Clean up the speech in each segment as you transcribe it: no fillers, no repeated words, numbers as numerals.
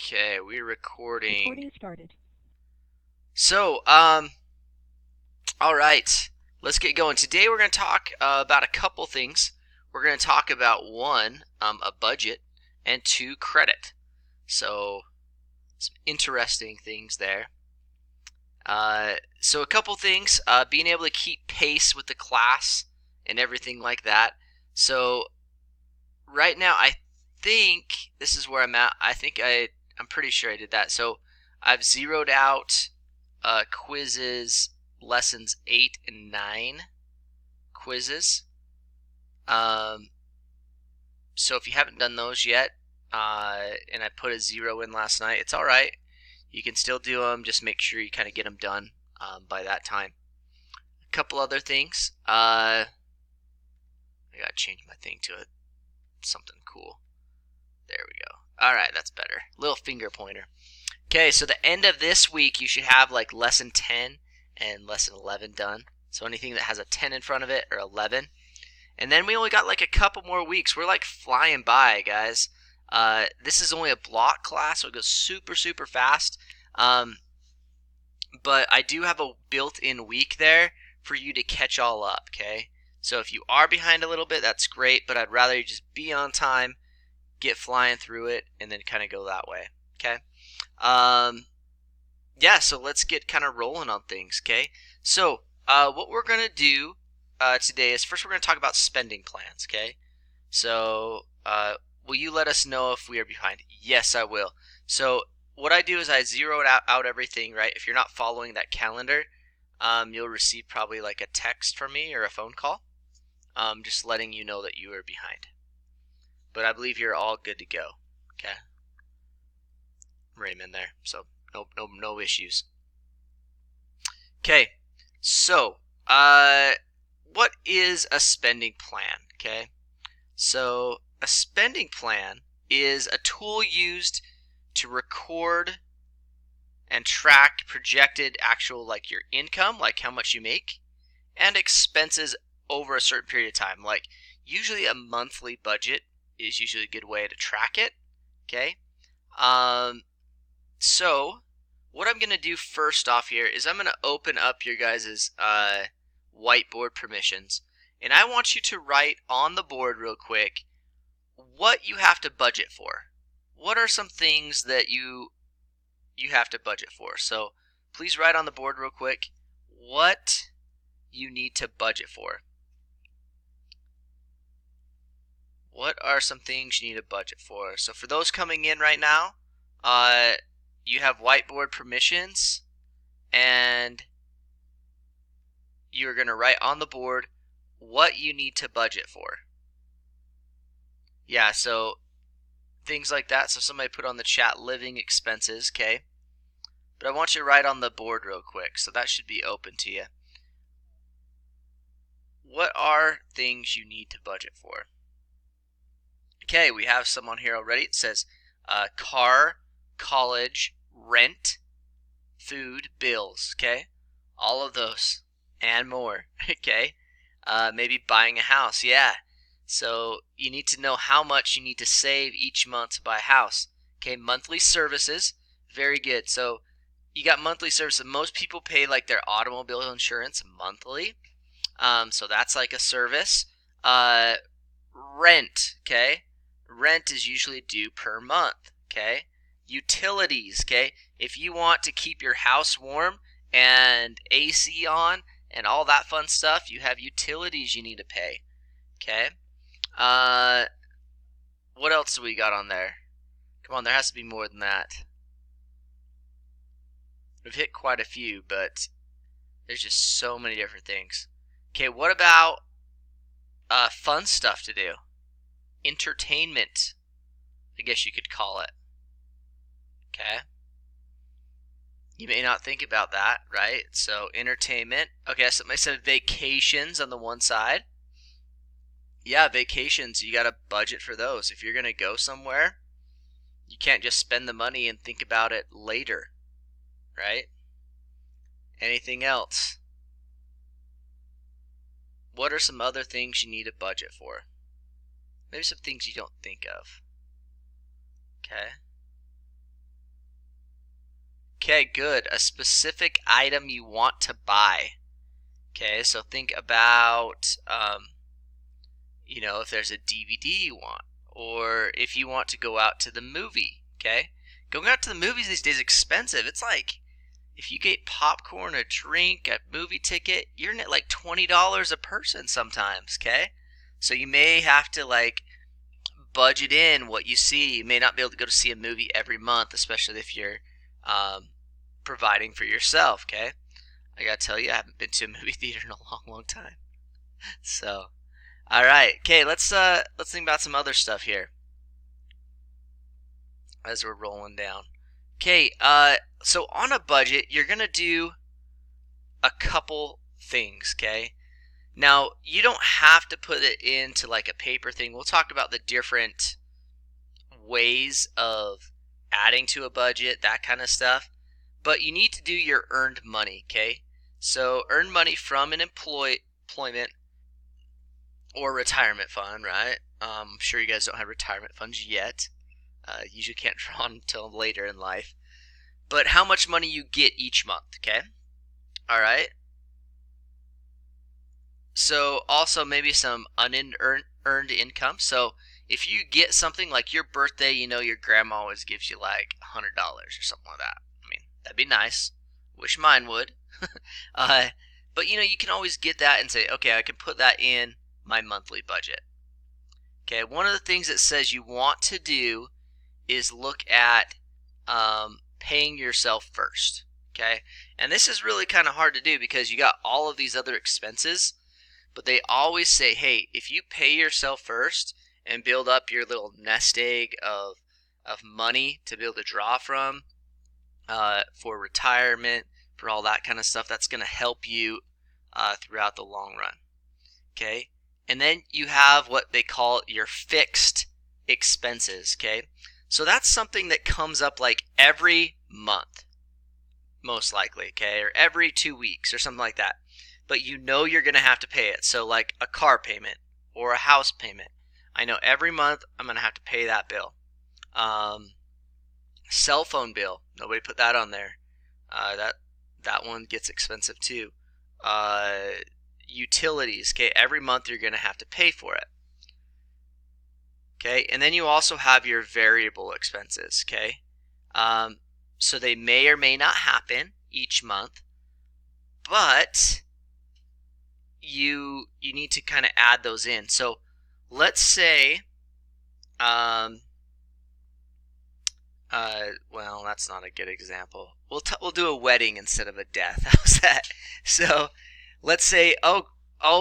Okay, we're recording. Recording started. So, all right, let's get going. Today we're going to talk about a couple things. We're going to talk about one, a budget, and two, credit. So, some interesting things there. So a couple things, being able to keep pace with the class and everything like that. So right now, I think this is where I'm at. I'm pretty sure I did that. So I've zeroed out quizzes, lessons 8 and 9 quizzes. So if you haven't done those yet, and I put a 0 in last night, it's all right. You can still do them. Just make sure you kind of get them done by that time. A couple other things. I gotta change my thing to something cool. There we go. All right, that's better. Little finger pointer. Okay, so the end of this week, you should have like lesson 10 and lesson 11 done. So anything that has a 10 in front of it or 11. And then we only got like a couple more weeks. We're like flying by, guys. This is only a block class, so it goes super, super fast. But I do have a built-in week there for you to catch all up, okay? So if you are behind a little bit, that's great, but I'd rather you just be on time, get flying through it, and then kind of go that way, okay? Yeah, so let's get kind of rolling on things, okay? So what we're going to do today is first we're going to talk about spending plans, okay? So will you let us know if we are behind? Yes, I will. So what I do is I zero out everything, right? If you're not following that calendar, you'll receive probably like a text from me or a phone call, just letting you know that you are behind. But I believe you're all good to go, okay? Raymond there, so no issues. Okay, so what is a spending plan? Okay, so a spending plan is a tool used to record and track projected actual like your income, like how much you make, and expenses over a certain period of time. Like usually a monthly budget is usually a good way to track it. Okay, so what I'm going to do first off here is I'm going to open up your guys' whiteboard permissions, and I want you to write on the board real quick what you have to budget for. What are some things that you have to budget for? So please write on the board real quick what you need to budget for. What are some things you need to budget for? So for those coming in right now, you have whiteboard permissions, and you're going to write on the board what you need to budget for. Yeah, so things like that. So somebody put on the chat living expenses, okay? But I want you to write on the board real quick, so that should be open to you. What are things you need to budget for? Okay, we have some on here already. It says car, college, rent, food, bills, okay? All of those and more, okay? Maybe buying a house, yeah. So you need to know how much you need to save each month to buy a house. Okay, monthly services, very good. So you got monthly services. Most people pay like their automobile insurance monthly. So that's like a service. Rent, okay? Rent is usually due per month, okay? Utilities, okay? If you want to keep your house warm and AC on and all that fun stuff, you have utilities you need to pay, okay? What else do we got on there? Come on, there has to be more than that. We've hit quite a few, but there's just so many different things. Okay, what about fun stuff to do? Entertainment, I guess you could call it. Okay. You may not think about that, right? So entertainment. Okay, somebody said vacations on the one side. Yeah, vacations, you got to budget for those. If you're going to go somewhere, you can't just spend the money and think about it later, right? Anything else? What are some other things you need a budget for? Maybe some things you don't think of. Okay. Okay, good. A specific item you want to buy. Okay, so think about, if there's a DVD you want, or if you want to go out to the movie. Okay, going out to the movies these days is expensive. It's like if you get popcorn, a drink, a movie ticket, you're at like $20 a person sometimes. Okay, so you may have to like budget in what you see. You may not be able to go to see a movie every month, especially if you're providing for yourself. Okay, I gotta tell you, I haven't been to a movie theater in a long time. So, all right, okay, let's think about some other stuff here as we're rolling down. Okay, so on a budget, you're gonna do a couple things. Okay, now you don't have to put it into like a paper thing. We'll talk about the different ways of adding to a budget, that kind of stuff. But you need to do your earned money. Okay, so earn money from an employment or retirement fund, right? I'm sure you guys don't have retirement funds yet. Usually can't draw until later in life. But how much money you get each month, okay? All right. So also maybe some unearned income. So if you get something like your birthday, your grandma always gives you like $100 or something like that. I mean, that'd be nice. Wish mine would. But you can always get that and say, okay, I can put that in my monthly budget. Okay, one of the things it says you want to do is look at paying yourself first. Okay, and this is really kind of hard to do because you got all of these other expenses, but they always say, hey, if you pay yourself first and build up your little nest egg of money to be able to draw from for retirement, for all that kind of stuff, that's going to help you throughout the long run. Okay, and then you have what they call your fixed expenses. Okay, so that's something that comes up like every month, most likely, okay, or every 2 weeks or something like that. But you're going to have to pay it. So like a car payment or a house payment. I know every month I'm going to have to pay that bill. Cell phone bill. Nobody put that on there. That one gets expensive too. Utilities. Okay, every month you're going to have to pay for it. Okay, and then you also have your variable expenses. Okay, so they may or may not happen each month, but you need to kind of add those in. So let's say, well, that's not a good example. We'll do a wedding instead of a death. How's that? So let's say, oh,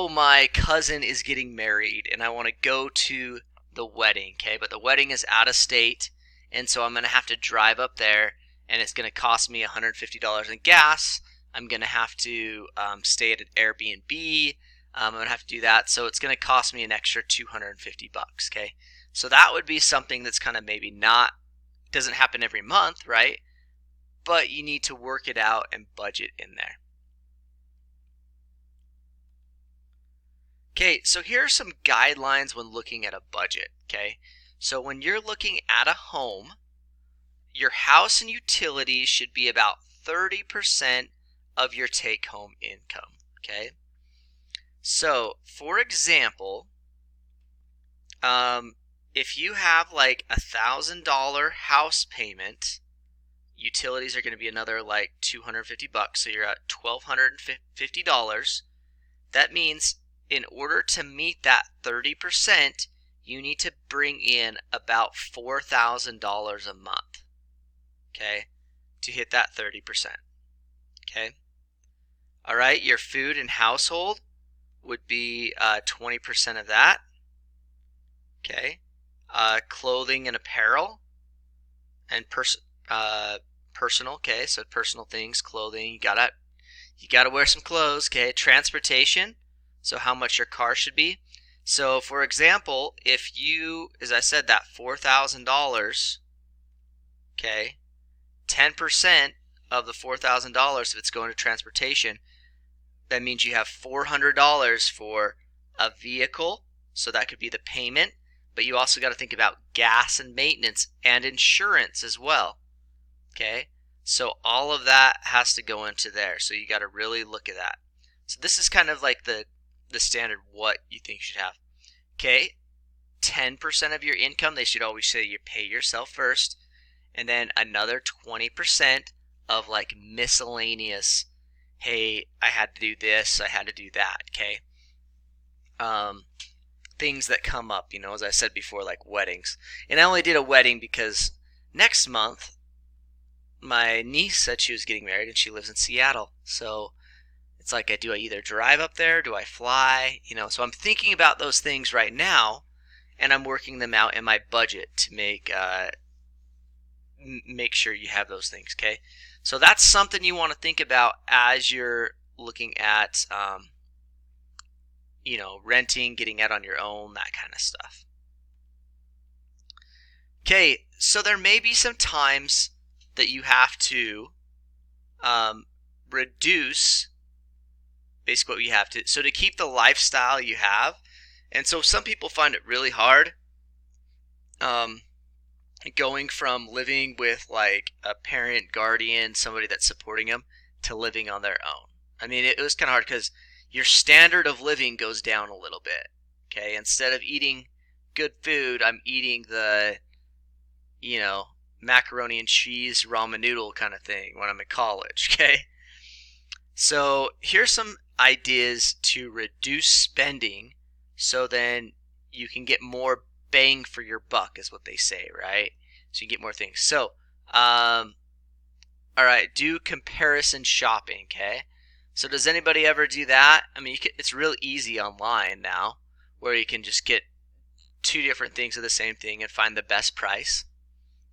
my cousin is getting married, and I want to go to the wedding. Okay, but the wedding is out of state, and so I'm going to have to drive up there, and it's going to cost me $150 in gas. I'm going to have to stay at an Airbnb. I'm going to have to do that, so it's going to cost me an extra $250. Okay, so that would be something that's kind of maybe doesn't happen every month, right? But you need to work it out and budget in there. Okay, so here are some guidelines when looking at a budget. Okay, so when you're looking at a home, your house and utilities should be about 30% of your take-home income. Okay, so for example, if you have like $1,000 house payment, utilities are going to be another like $250, so you're at $1,250. That means in order to meet that 30%, you need to bring in about $4,000 a month, okay, to hit that 30%, okay? All right, your food and household would be 20% of that, okay? Clothing and apparel and personal, okay, so personal things, clothing, you gotta wear some clothes, okay? Transportation, so how much your car should be. So for example, if you, as I said, that $4,000, okay, 10% of the $4,000, if it's going to transportation, that means you have $400 for a vehicle, so that could be the payment, but you also got to think about gas and maintenance and insurance as well, okay? So all of that has to go into there. So you got to really look at that. So this is kind of like the standard what you think you should have. Okay, 10% of your income, they should always say you pay yourself first, and then another 20% of like miscellaneous. Hey, I had to do this, I had to do that. Okay, things that come up, as I said before, like weddings. And I only did a wedding because next month my niece said she was getting married and she lives in Seattle. So it's like, do I either drive up there? Do I fly? So I'm thinking about those things right now, and I'm working them out in my budget to make sure you have those things. Okay, so that's something you want to think about as you're looking at renting, getting out on your own, that kind of stuff. Okay, so there may be some times that you have to reduce basically what you have to, so to keep the lifestyle you have. And so some people find it really hard going from living with like a parent, guardian, somebody that's supporting them, to living on their own. I mean, it was kind of hard because your standard of living goes down a little bit. Okay, instead of eating good food, I'm eating the macaroni and cheese ramen noodle kind of thing when I'm in college. Okay, so here's some ideas to reduce spending, so then you can get more bang for your buck, is what they say, right? So you get more things. So all right, do comparison shopping. Okay, so does anybody ever do that? I mean, it's real easy online now, where you can just get two different things of the same thing and find the best price.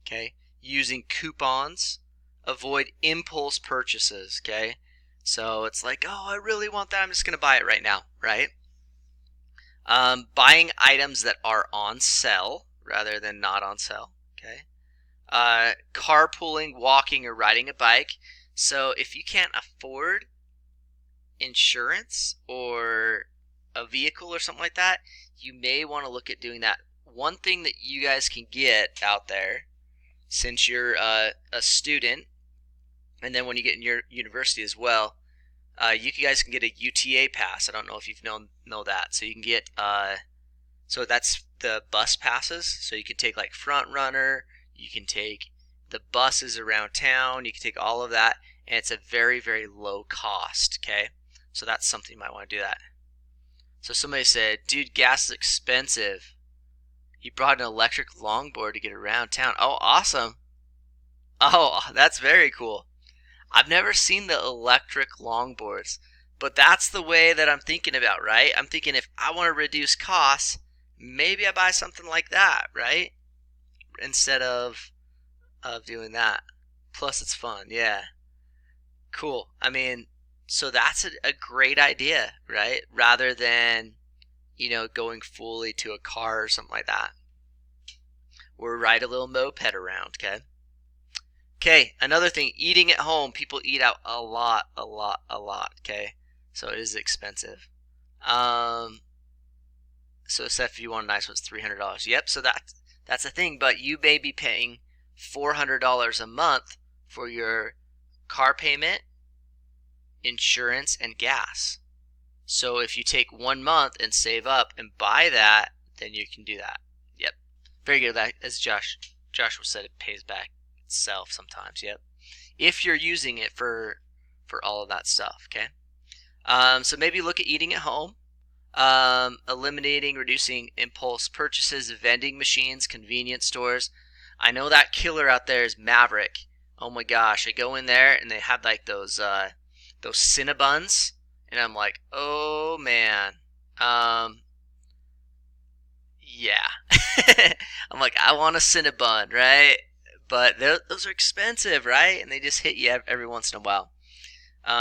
Okay, using coupons. Avoid impulse purchases. Okay, so it's like, oh, I really want that, I'm just going to buy it right now, right? Buying items that are on sale rather than not on sale. Okay. Carpooling, walking, or riding a bike. So if you can't afford insurance or a vehicle or something like that, you may want to look at doing that. One thing that you guys can get out there, since you're a student, and then when you get in your university as well, you guys can get a UTA pass. I don't know if you've know that. So you can get so that's the bus passes. So you can take like Front Runner, you can take the buses around town, you can take all of that, and it's a very, very low cost. Okay, so that's something you might want to do that. So somebody said, dude, gas is expensive. You brought an electric longboard to get around town. Oh, awesome. Oh, that's very cool. I've never seen the electric longboards, but that's the way that I'm thinking about, right? I'm thinking if I want to reduce costs, maybe I buy something like that, right? Instead of doing that. Plus it's fun, yeah. Cool. I mean, so that's a great idea, right? Rather than, going fully to a car or something like that. Or ride a little moped around, okay? Okay, another thing, eating at home. People eat out a lot, okay? So it is expensive. So except if you want a nice one, it's $300. Yep, so that's a thing, but you may be paying $400 a month for your car payment, insurance, and gas. So if you take 1 month and save up and buy that, then you can do that. Yep, very good. That, as Joshua said, it pays back itself sometimes. Yep, if you're using it for all of that stuff. Okay, so maybe look at eating at home, eliminating, reducing impulse purchases, vending machines, convenience stores. I know that killer out there is Maverick. Oh my gosh, I go in there and they have like those Cinnabons, and I'm like, oh man, yeah. I'm like, I want a Cinnabon, right? But those are expensive, right? And they just hit you every once in a while.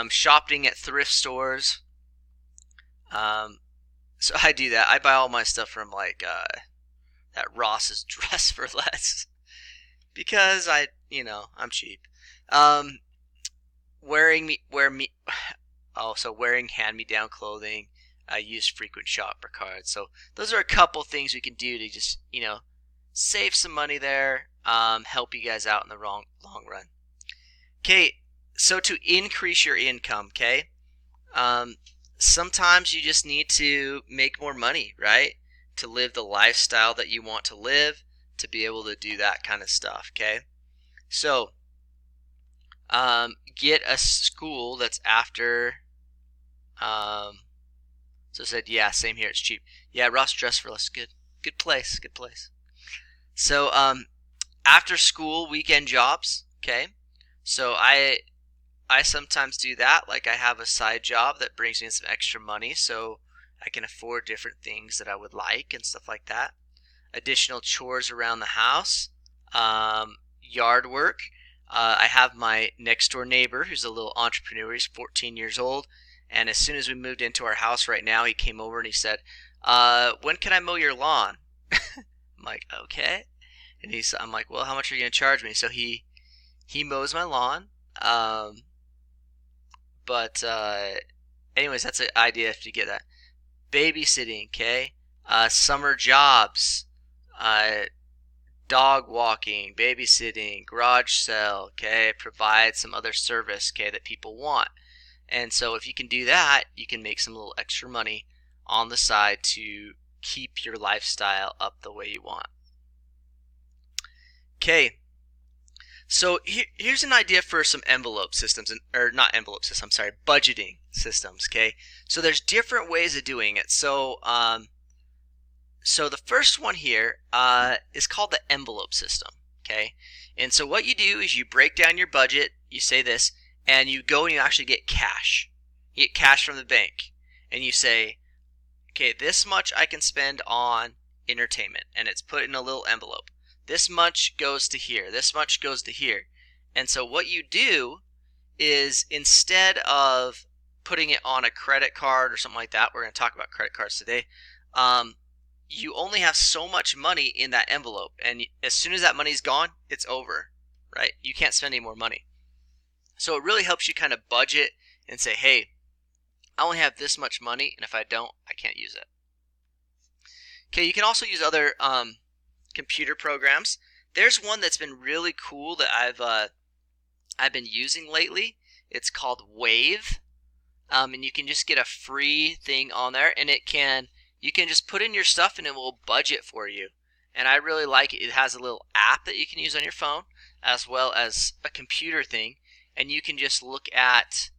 Shopping at thrift stores. So I do that. I buy all my stuff from like that Ross's Dress for Less because I'm cheap. Wearing hand-me-down clothing. I use frequent shopper cards. So those are a couple things we can do to just save some money there. Help you guys out in the long run. Okay, so to increase your income, okay, sometimes you just need to make more money, right? To live the lifestyle that you want to live, to be able to do that kind of stuff, okay? So, get a school that's after, so I said, yeah, same here, it's cheap. Yeah, Ross Dress for Less, good place, good place. So, after school weekend jobs, okay? So I sometimes do that. Like I have a side job that brings me some extra money so I can afford different things that I would like and stuff like that. Additional chores around the house, yard work. I have my next door neighbor who's a little entrepreneur. He's 14 years old. And as soon as we moved into our house right now, he came over and he said, when can I mow your lawn? I'm like, okay. And I'm like, well, how much are you going to charge me? So he mows my lawn. But anyways, that's an idea if you get that. Babysitting, okay? Summer jobs, dog walking, babysitting, garage sale, okay? Provide some other service, okay, that people want. And so if you can do that, you can make some little extra money on the side to keep your lifestyle up the way you want. Okay. So here's an idea for some envelope systems, or not envelope systems, I'm sorry, budgeting systems, okay? So there's different ways of doing it. So so the first one here is called the envelope system, okay? And so what you do is you break down your budget, you say this, and you go and you actually get cash. You get cash from the bank, and you say, okay, this much I can spend on entertainment, and it's put in a little envelope. This much goes to here. This much goes to here. And so what you do is instead of putting it on a credit card or something like that, we're going to talk about credit cards today, you only have so much money in that envelope. And as soon as that money's gone, it's over, right? You can't spend any more money. So it really helps you kind of budget and say, hey, I only have this much money, and if I don't, I can't use it. Okay, you can also use other computer programs. There's one that's been really cool that I've been using lately. It's called Wave, and you can just get a free thing on there, and you can just put in your stuff and it will budget for you. And I really like it. It has a little app that you can use on your phone as well as a computer thing, and you can just look at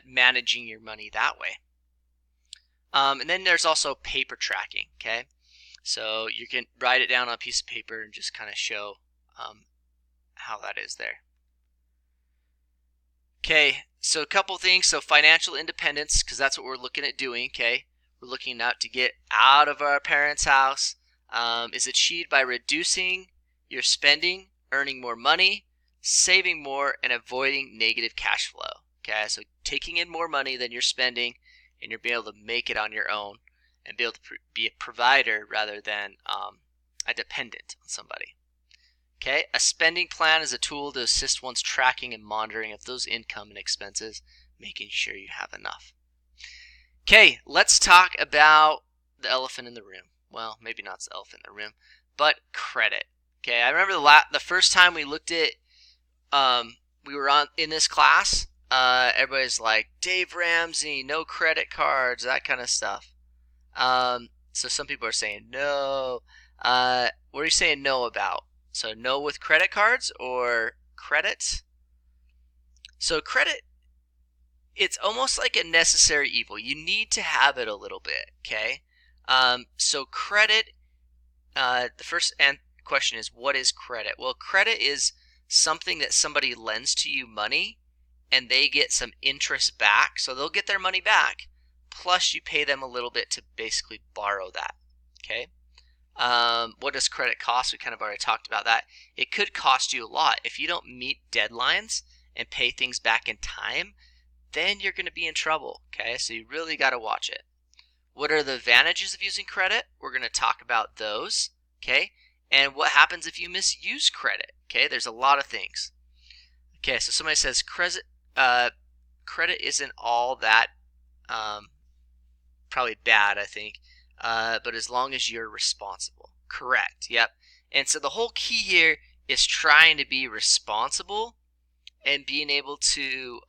managing your money that way. And then there's also paper tracking, okay? So you can write it down on a piece of paper and just kind of show how that is there. Okay, so a couple things. So financial independence, because that's what we're looking at doing, okay? We're looking out to get out of our parents' house. Is achieved by reducing your spending, earning more money, saving more, and avoiding negative cash flow. Okay, so taking in more money than you're spending, and you're being able to make it on your own and be able to be a provider rather than a dependent on somebody. Okay, a spending plan is a tool to assist one's tracking and monitoring of those income and expenses, making sure you have enough. Okay, let's talk about the elephant in the room. Well, maybe not the elephant in the room, but credit. Okay, I remember the first time we looked at, we were in this class, everybody's like, Dave Ramsey, no credit cards, that kind of stuff. So some people are saying no. What are you saying no about? So no with credit cards or credit? So credit, it's almost like a necessary evil. You need to have it a little bit, okay? So credit, the first question is, what is credit? Well, credit is something that somebody lends to you money and they get some interest back. So they'll get their money back, plus you pay them a little bit to basically borrow that, okay? What does credit cost? We kind of already talked about that. It could cost you a lot. If you don't meet deadlines and pay things back in time, then you're going to be in trouble, okay? So you really got to watch it. What are the advantages of using credit? We're going to talk about those, okay? And what happens if you misuse credit, okay? There's a lot of things. Okay, so somebody says credit isn't all that probably bad, I think, but as long as you're responsible. Correct, yep. And so the whole key here is trying to be responsible and being able to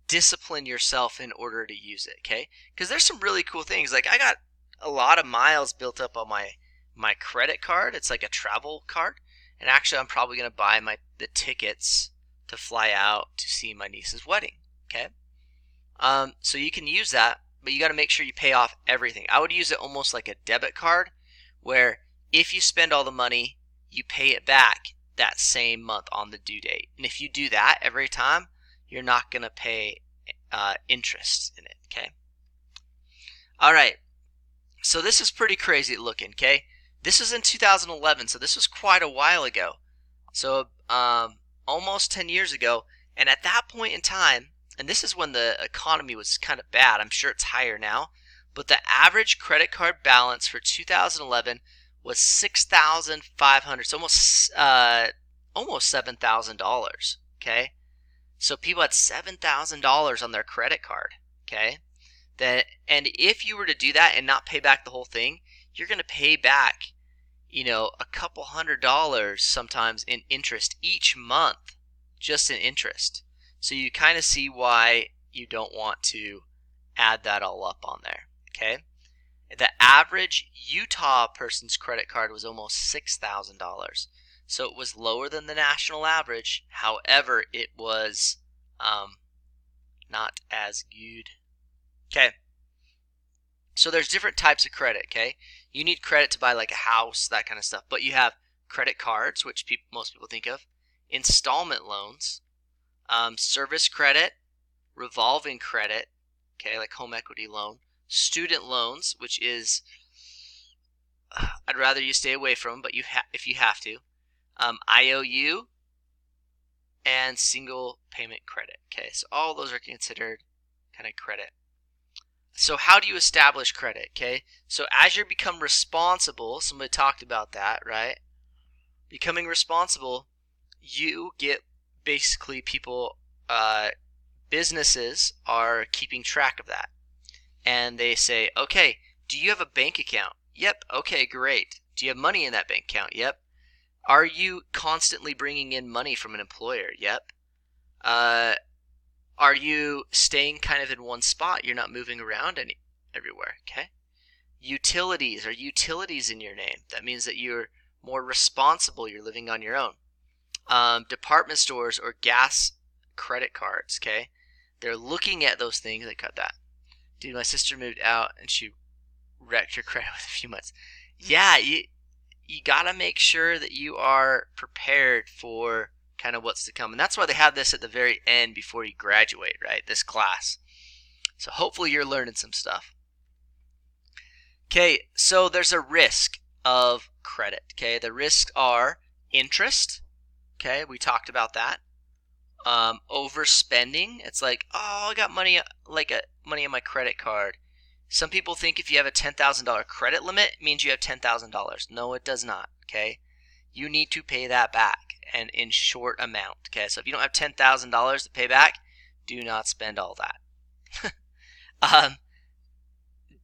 discipline yourself in order to use it, okay? Because there's some really cool things. Like I got a lot of miles built up on my credit card. It's like a travel card, and actually I'm probably gonna buy the tickets to fly out to see my niece's wedding. Okay, so you can use that, but you got to make sure you pay off everything. I would use it almost like a debit card, where if you spend all the money, you pay it back that same month on the due date. And if you do that every time, you're not going to pay interest in it, okay? All right, so this is pretty crazy looking, okay? This was in 2011, so this was quite a while ago. So almost 10 years ago, and at that point in time, and this is when the economy was kind of bad, I'm sure it's higher now, but the average credit card balance for 2011 was $6,500, so almost $7,000, okay? So people had $7,000 on their credit card, okay? And if you were to do that and not pay back the whole thing, you're going to pay back, a couple $100 sometimes in interest each month, just in interest. So you kind of see why you don't want to add that all up on there, okay? The average Utah person's credit card was almost $6,000. So it was lower than the national average. However, it was not as good. Okay. So there's different types of credit, okay? You need credit to buy like a house, that kind of stuff. But you have credit cards, which most people think of, installment loans, service credit, revolving credit, okay, like home equity loan, student loans, which is I'd rather you stay away from, but if you have to, IOU, and single payment credit. Okay, so all those are considered kind of credit. So how do you establish credit? Okay, so as you become responsible, somebody talked about that, right? Becoming responsible, you get basically people, businesses are keeping track of that. And they say, okay, do you have a bank account? Yep. Okay, great. Do you have money in that bank account? Yep. Are you constantly bringing in money from an employer? Yep. Are you staying kind of in one spot? You're not moving around everywhere, okay? Utilities. Are utilities in your name? That means that you're more responsible. You're living on your own. Department stores or gas credit cards, okay? They're looking at those things. They cut that. Dude, my sister moved out and she wrecked her credit with a few months. Yeah, you gotta make sure that you are prepared for kind of what's to come. And that's why they have this at the very end before you graduate, right? This class. So hopefully you're learning some stuff. Okay, so there's a risk of credit. Okay, the risks are interest. Okay, we talked about that. Overspending. It's like, oh, I got money money on my credit card. Some people think if you have a $10,000 credit limit, it means you have $10,000. No, it does not. Okay, you need to pay that back, and in short amount. Okay, so if you don't have $10,000 to pay back, do not spend all that.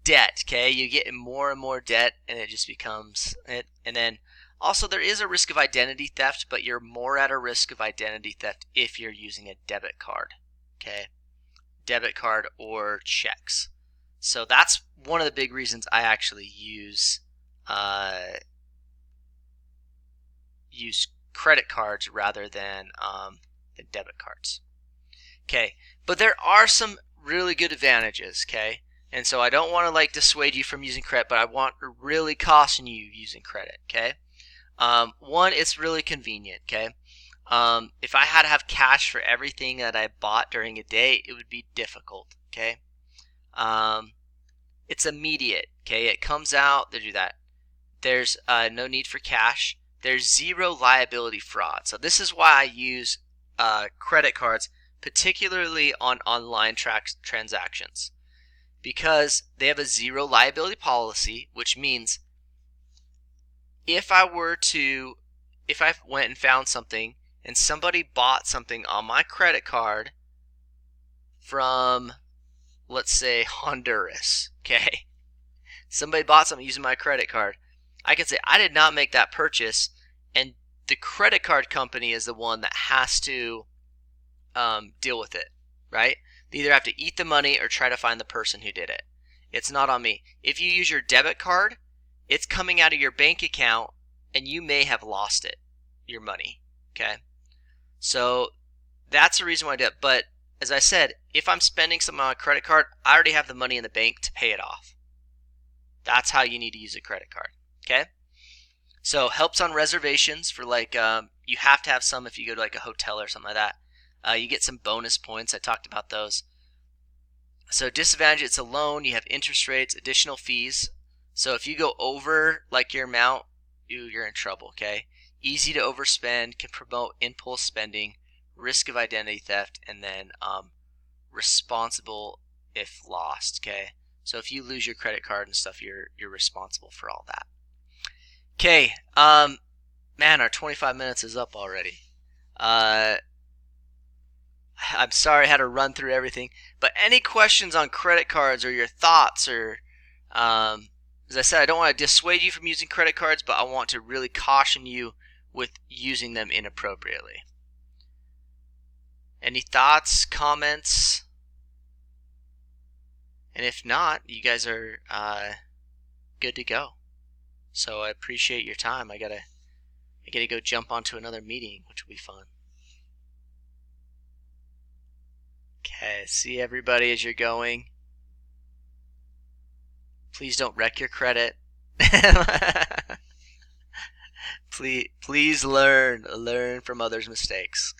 Debt. Okay, you get more and more debt, and it just becomes it. And then also there is a risk of identity theft, but you're more at a risk of identity theft if you're using a debit card. Okay, debit card or checks. So that's one of the big reasons I actually use credit cards rather than debit cards. Okay, but there are some really good advantages. Okay, and so I don't want to like dissuade you from using credit, but I want to really caution you using credit. Okay, one, it's really convenient. Okay, if I had to have cash for everything that I bought during a day, it would be difficult. Okay. It's immediate. Okay, it comes out. They do that. There's no need for cash. There's zero liability fraud. So this is why I use credit cards, particularly on online transactions, because they have a zero liability policy, which means if I went and found something and somebody bought something on my credit card from, let's say, Honduras, okay? Somebody bought something using my credit card. I can say, I did not make that purchase, and the credit card company is the one that has to deal with it, right? They either have to eat the money or try to find the person who did it. It's not on me. If you use your debit card, it's coming out of your bank account and you may have lost it, your money, okay? So that's the reason why I do it. But as I said, if I'm spending something on a credit card, I already have the money in the bank to pay it off. That's how you need to use a credit card, okay? So helps on reservations for like, you have to have some if you go to like a hotel or something like that. You get some bonus points. I talked about those. So disadvantage, it's a loan. You have interest rates, additional fees. So if you go over like your amount, you're in trouble, okay? Easy to overspend, can promote impulse spending, risk of identity theft, and then responsible if lost, okay? So if you lose your credit card and stuff, you're responsible for all that. Okay, man, our 25 minutes is up already. I'm sorry I had to run through everything, but any questions on credit cards or your thoughts, or as I said, I don't want to dissuade you from using credit cards, but I want to really caution you with using them inappropriately. Any thoughts, comments? And if not, you guys are good to go. So I appreciate your time. I gotta go jump onto another meeting, which will be fun. Okay, see everybody as you're going. Please don't wreck your credit. Please learn from others' mistakes.